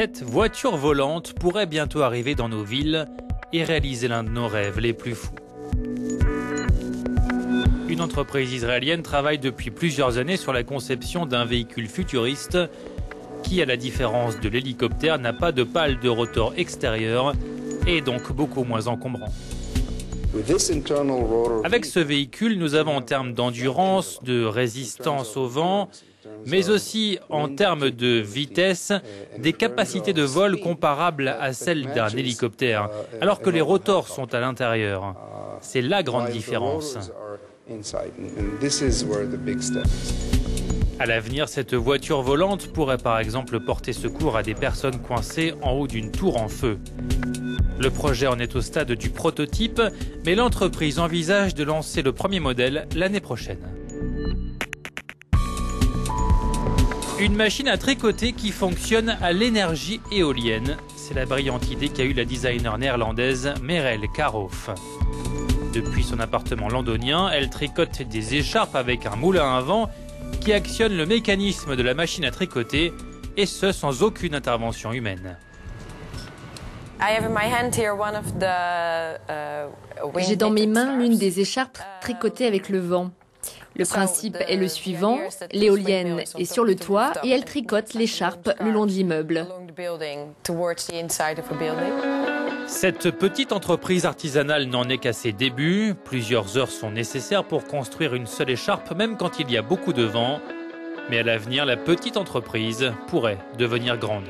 Cette voiture volante pourrait bientôt arriver dans nos villes et réaliser l'un de nos rêves les plus fous. Une entreprise israélienne travaille depuis plusieurs années sur la conception d'un véhicule futuriste qui, à la différence de l'hélicoptère, n'a pas de pale de rotor extérieure et est donc beaucoup moins encombrant. Avec ce véhicule, nous avons en termes d'endurance, de résistance au vent, mais aussi en termes de vitesse, des capacités de vol comparables à celles d'un hélicoptère, alors que les rotors sont à l'intérieur. C'est la grande différence. À l'avenir, cette voiture volante pourrait par exemple porter secours à des personnes coincées en haut d'une tour en feu. Le projet en est au stade du prototype, mais l'entreprise envisage de lancer le premier modèle l'année prochaine. Une machine à tricoter qui fonctionne à l'énergie éolienne. C'est la brillante idée qu'a eue la designer néerlandaise Merel Karoff. Depuis son appartement londonien, elle tricote des écharpes avec un moulin à vent qui actionne le mécanisme de la machine à tricoter, et ce sans aucune intervention humaine. J'ai dans mes mains l'une des écharpes tricotées avec le vent. Le principe est le suivant, l'éolienne est sur le toit et elle tricote l'écharpe le long de l'immeuble. Cette petite entreprise artisanale n'en est qu'à ses débuts. Plusieurs heures sont nécessaires pour construire une seule écharpe, même quand il y a beaucoup de vent. Mais à l'avenir, la petite entreprise pourrait devenir grande.